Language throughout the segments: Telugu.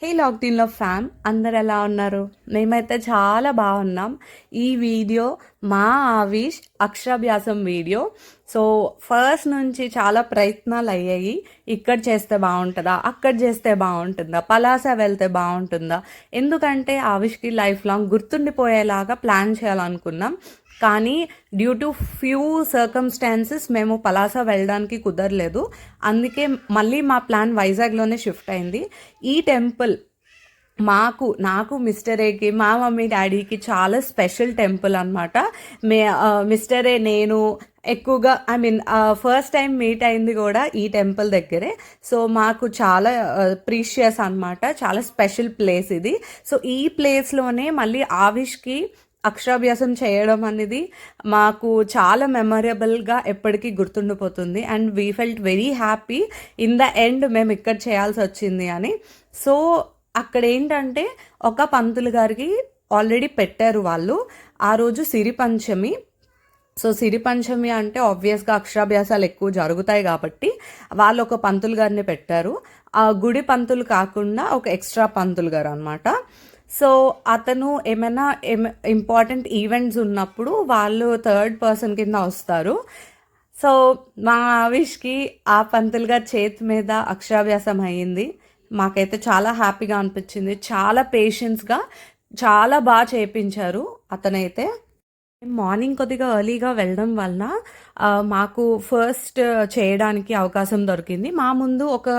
హే లాక్డౌన్లో ఫ్యామ్ అందరు ఎలా ఉన్నారు? మేమైతే చాలా బాగున్నాం. ఈ వీడియో మా ఆవిష్ అక్షరాభ్యాసం వీడియో. సో ఫస్ట్ నుంచి చాలా ప్రయత్నాలు అయ్యాయి. ఇక్కడ చేస్తే బాగుంటుందా, అక్కడ చేస్తే బాగుంటుందా, పలాస వెళ్తే బాగుంటుందా, ఎందుకంటే ఆవిష్కి లైఫ్ లాంగ్ గుర్తుండిపోయేలాగా ప్లాన్ చేయాలనుకున్నాం. కానీ డ్యూ టు ఫ్యూ సర్కమ్స్టాన్సెస్ మేము పలాస వెళ్ళడానికి కుదరలేదు. అందుకే మళ్ళీ మా ప్లాన్ వైజాగ్లోనే షిఫ్ట్ అయింది. ఈ టెంపుల్ నాకు మిస్టర్ ఏకి మా మమ్మీ డాడీకి చాలా స్పెషల్ టెంపుల్ అనమాట. మిస్టర్ ఏ నేను ఎక్కువగా ఫస్ట్ టైం మీట్ అయింది కూడా ఈ టెంపుల్ దగ్గరే. సో మాకు చాలా ప్రీషియస్ అనమాట, చాలా స్పెషల్ ప్లేస్ ఇది. సో ఈ ప్లేస్లోనే మళ్ళీ ఆవిష్కి అక్షరాభ్యాసం చేయడం అనేది మాకు చాలా మెమరబుల్గా ఎప్పటికీ గుర్తుండిపోతుంది. And we felt very happy in the end మేము ఇక్కడ చేయాల్సి వచ్చింది అని. సో అక్కడ ఏంటంటే ఒక పంతులు గారికి ఆల్రెడీ పెట్టారు వాళ్ళు ఆ రోజు సిరి పంచమి. సో సిరి పంచమి అంటే ఆబ్వియస్గా అక్షరాభ్యాసాలు ఎక్కువ జరుగుతాయి కాబట్టి వాళ్ళు ఒక పంతులు గారిని పెట్టారు. ఆ గుడి పంతులు కాకుండా ఒక ఎక్స్ట్రా పంతులు గారు అనమాట. సో అతను ఏమైనా ఇంపార్టెంట్ ఈవెంట్స్ ఉన్నప్పుడు వాళ్ళు థర్డ్ పర్సన్ కింద వస్తారు. సో మా ఆవిష్కి ఆ పంతులు గారి చేతి మీద అక్షరాభ్యాసం అయ్యింది. మాకైతే చాలా హ్యాపీగా అనిపించింది. చాలా పేషెన్స్గా చాలా బాగా చేయించారు అతనైతే. మార్నింగ్ కొద్దిగా ఎర్లీగా వెళ్ళడం వలన మాకు ఫస్ట్ చేయడానికి అవకాశం దొరికింది. మా ముందు ఒక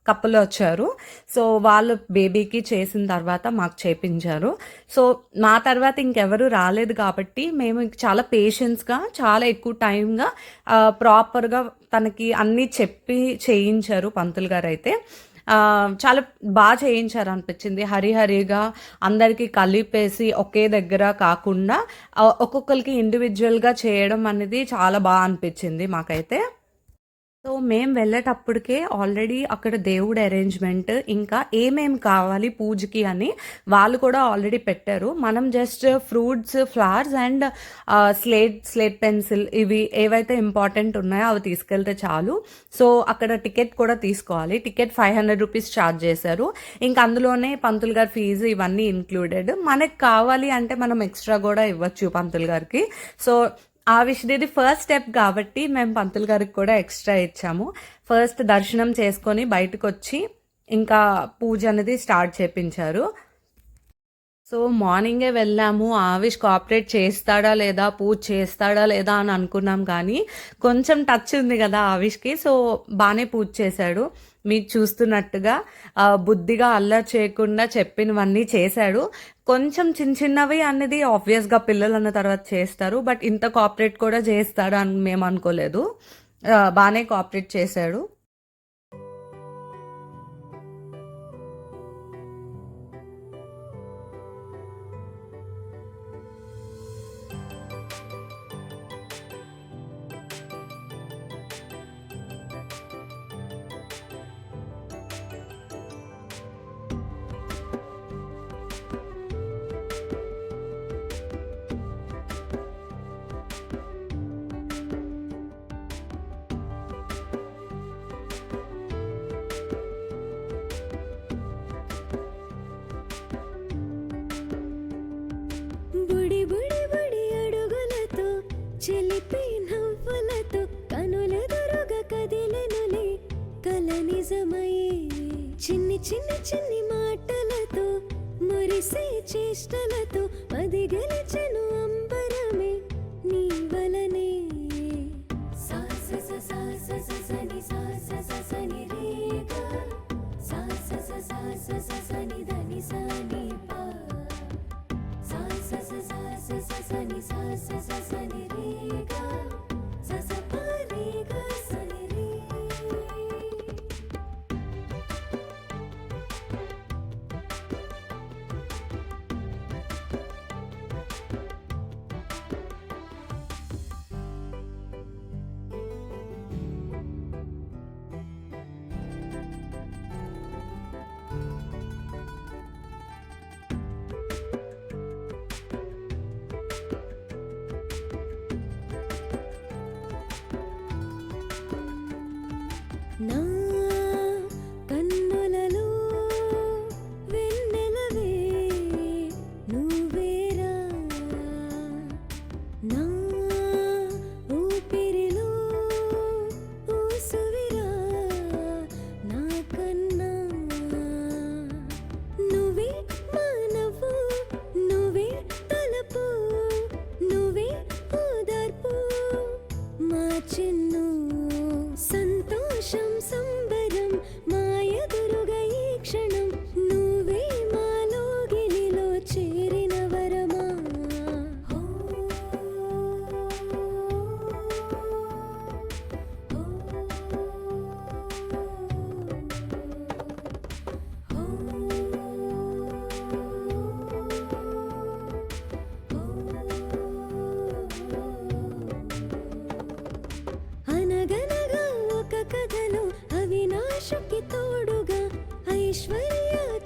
కప్పులు వచ్చారు. సో వాళ్ళు బేబీకి చేసిన తర్వాత మాకు చేయించారు. సో మా తర్వాత ఇంకెవరు రాలేదు కాబట్టి మేము చాలా పేషెన్స్గా చాలా ఎక్కువ టైంగా ప్రాపర్గా తనకి అన్నీ చెప్పి చేయించారు పంతులు గారు అయితే. చాలా బాగా చేయించారు అనిపించింది. హరిహరిగా అందరికీ కలిపేసి ఒకే దగ్గర కాకుండా ఒక్కొక్కరికి ఇండివిజువల్గా చేయడం అనేది చాలా బాగా అనిపించింది మాకైతే. సో మేము వెళ్ళేటప్పటికే ఆల్రెడీ అక్కడ దేవుడి అరేంజ్మెంట్ ఇంకా ఏమేమి కావాలి పూజకి అని వాళ్ళు కూడా ఆల్రెడీ పెట్టారు. మనం just fruits, flowers and slate pencil ఇవి ఏవైతే ఇంపార్టెంట్ ఉన్నాయో అవి తీసుకెళ్తే చాలు. సో అక్కడ టికెట్ కూడా తీసుకోవాలి. టికెట్ 500 రూపీస్ ఛార్జ్ చేశారు. ఇంకా అందులోనే పంతులు గారి ఫీజు ఇవన్నీ ఇంక్లూడెడ్. మనకు కావాలి అంటే మనం ఎక్స్ట్రా కూడా ఇవ్వచ్చు పంతులు గారికి. సో ఆ విషయది ఫస్ట్ స్టెప్ కాబట్టి మేము పంతులు గారికి కూడా ఎక్స్ట్రా ఇచ్చాము. ఫస్ట్ దర్శనం చేసుకొని బయటకు వచ్చి ఇంకా పూజ అనేది స్టార్ట్ చేయించారు. సో మార్నింగే వెళ్ళాము. ఆవిష్ కోఆపరేట్ చేస్తాడా లేదా, పూజ చేస్తాడా లేదా అని అనుకున్నాం. కానీ కొంచెం టచ్ ఉంది కదా ఆవిష్కి. సో బాగానే పూజ చేశాడు. మీకు చూస్తున్నట్టుగా బుద్ధిగా అల్లరి చేయకుండా చెప్పినవన్నీ చేశాడు. కొంచెం చిన్న చిన్నవి అనేది ఆబ్వియస్గా పిల్లలు అన్న తర్వాత చేస్తారు. బట్ ఇంత కోఆపరేట్ కూడా చేస్తాడు అని మేము అనుకోలేదు. బాగానే కోఆపరేట్ చేశాడు. చెలిపి నవ్వులతో కనులెదురుగా కదిలెనులే కల నిజమయ్యే. చిన్ని చిన్ని చిన్ని మాటలతో మురిసే చేష్టలతో మది గెలిచెను అంబరమే నీ వలనే. సా స స సా స స స ని సా స స స ని రే గా సా స స సా స స స ని ద ని సా ని పా సా స స సా స స స ని సా స స స ని రే గా స స ప రే గా స ని రే.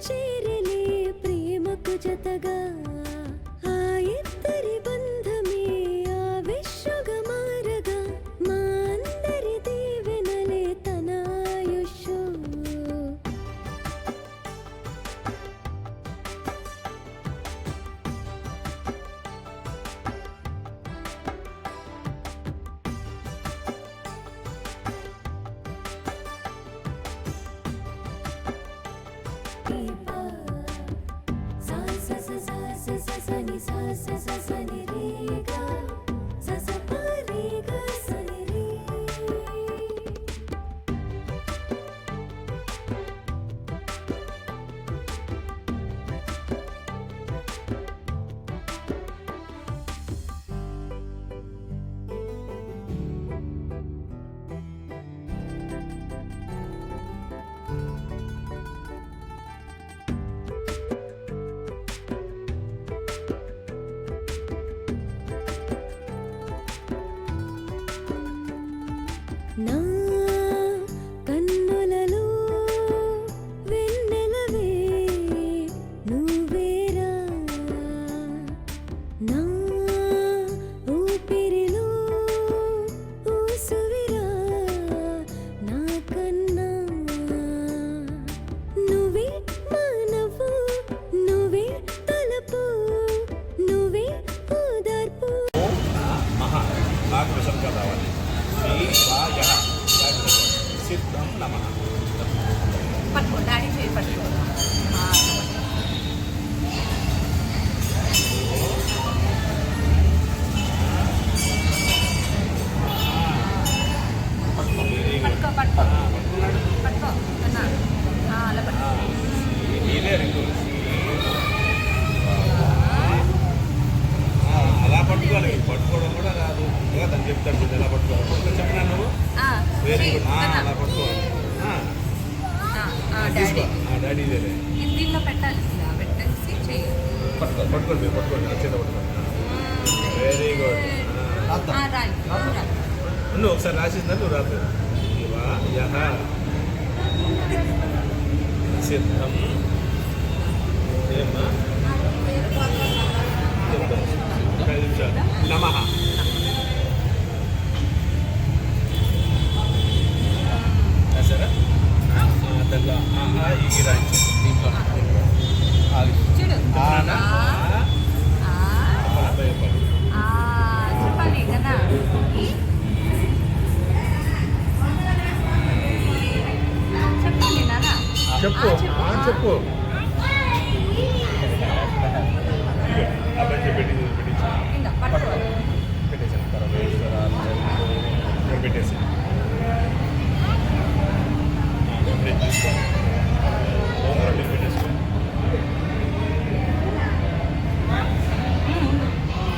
చేరలే ప్రేమకు జతగా ఆ ఇద్దరి బంధమే ఆ విశ్వగా మారగా మా అందరి దీవెనలే తన ఆయుష్షు నా కన్నులలో వెన్నెలవే నువ్వేరా నా ఊపిరిలో ఊసువిరా నా కన్నా నువ్వే మానవు నువ్వే తలపు నువ్వే ఓదార్పు మహా నాకు విషంగా రావాలి శివాయ సిద్ధం నమః. పట్టుకో డాడీ చేయి పట్టుకో పట్టుకో పట్టుకో పట్టుకో అన్నా అలా పట్టుకో ఇదే రెండు అలా పట్టుకోవాలి. పట్టుకోవడం కూడా రాదు. ఇంకా తను చెప్తాడు చూడు ఎలా పట్టుకోవాలి. చెప్పినా నువ్వు వెరీ గుడ్. అలా పట్టుకోవాలి. డాడీ డాడీ ఇదేలే దీనిలో పెట్టాలి ఇలా పెట్టేసి చెయ్యి పట్టుకోండి మీరు పట్టుకోండి. చేత పట్టుకోండి. Very good. రాయి నువ్వు ఒకసారి రాసిందా నువ్వు రాదు. శివాయ సిద్ధం ఏమ్మా నమః. సరే దాంట్లో ఈ రాయించు దీంట్లో చూడు చెప్పాలి కదా చెప్పాలి నాన్న చెప్పు చెప్పు అబ్బాయి పెట్టించాను ఇంకా పట్టుకో పెట్టేసాను పరమేశ్వర పెట్టేసి పెట్టేసుకో.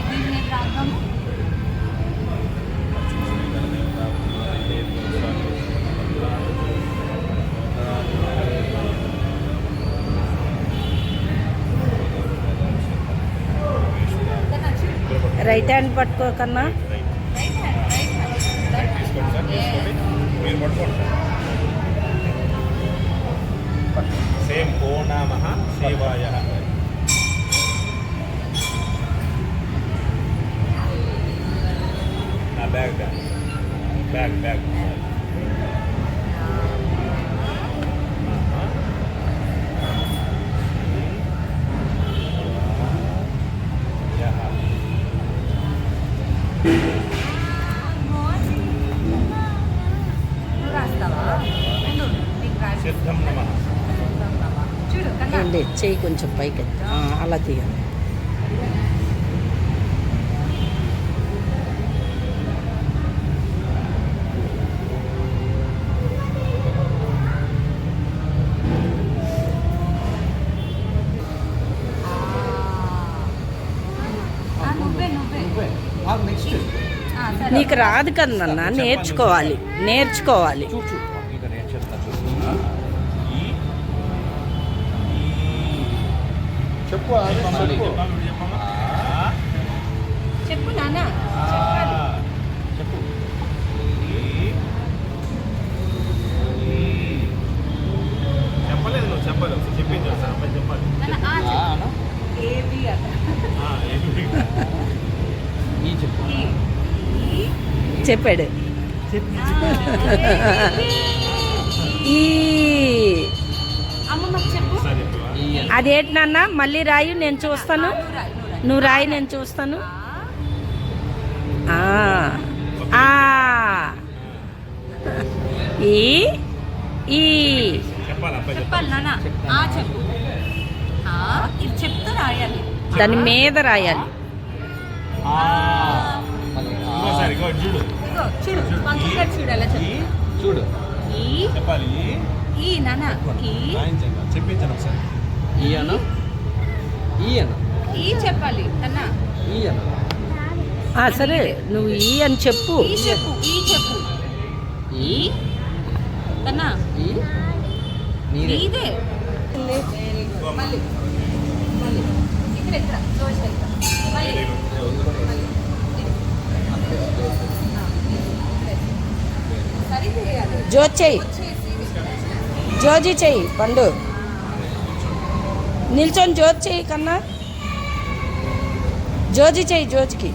దీన్ని రాద్దాము రైట్ హ్యాండ్ పట్టుకోకన్నా తీసుకోండి సార్ తీసుకోండి. మీరు పట్టుకోండి సార్. సేమ్ ఓ నమః శివాయ. నా బ్యాగ్ బ్యాగ్ బ్యాగ్ సిద్ధం నమః. చూడు కన్నా చెయ్యి కొంచెం పైకి అలా తీయాలి. నీకు రాదు కదన్న, నేర్చుకోవాలి నేర్చుకోవాలి. చెప్పు చెప్పు నాన్న చెప్పాలి. చెప్పు. చెప్పలేదు నువ్వు చెప్పాలి ఒకసారి చెప్పించారు సార్ అబ్బాయి చెప్పాలి ఏబి అట ఈ చెప్పు చెప్పాడు ఈ అమ్మ మాకు చెప్పు సార్ చెప్పవా అదేంటి నాన్న మళ్ళీ రాయు నేను చూస్తాను నువ్వు రాయి నేను చూస్తాను ఆ ఆ ఈ ఈ చెప్పాలి అబ్బాయి చెప్పాలి నాన్న ఆ చెప్పు ఆ ఇది చెప్తూ రాయాలి దాని మీద రాయాలి ఇంకోసారి ఇంకో చూడు ఇదిగో చూడు పంచుగా చూడు ఎలా చెప్పు చూడు ఈ చెప్పాలి ఈ నాన్న ఈ రాయించండి చెప్పించాను ఒకసారి ఈ చెప్పాలి అన్న సరే నువ్వు ఈ అని చెప్పు ఈ చెప్పు ఈ చెప్పు ఈ కన్నా ఇదే మళ్ళీ మళ్ళీ ఇక్కడ జోష్ మళ్ళీ సరి చేయాలి జోజ్ చెయ్యి జోజీ చెయ్యి పండు నిల్చొని జోజ్ చెయ్యి కన్నా జోజీ చెయ్యి జోజ్కి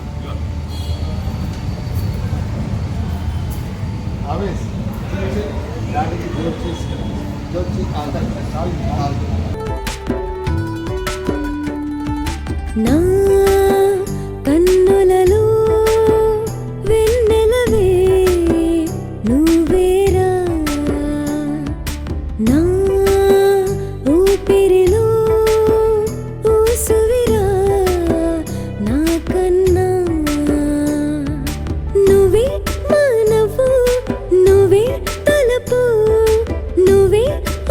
నా కన్నులలో వెన్నెలవే నువ్వేరా నా ఊపిరిలో ఊసువిరా నా కన్నా నువ్వే మానవు నువ్వే తలపు నువ్వే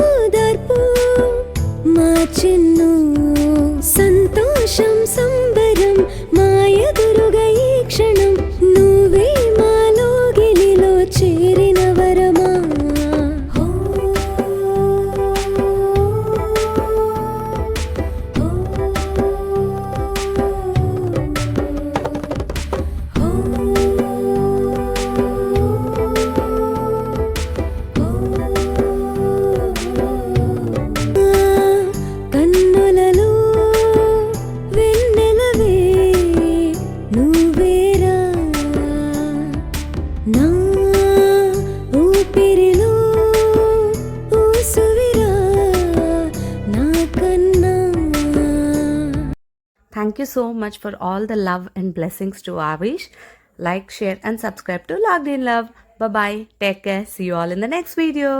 ఓదార్పు మా చిన్ను సంతోషం సంబరం మాయదురుగా ఈ క్షణం నువ్వే మాలో గిలిలో చేరిన వరమా హో, హో, కన్నులలో వెన్నెలవే నువ్వేరా నా ఊపిరిలో ఊసువిరా నా కన్నా Thank you so much for all the love and blessings to Avish. Like, share and subscribe to Logged in Love. Bye bye. Take care. See you all in the next video.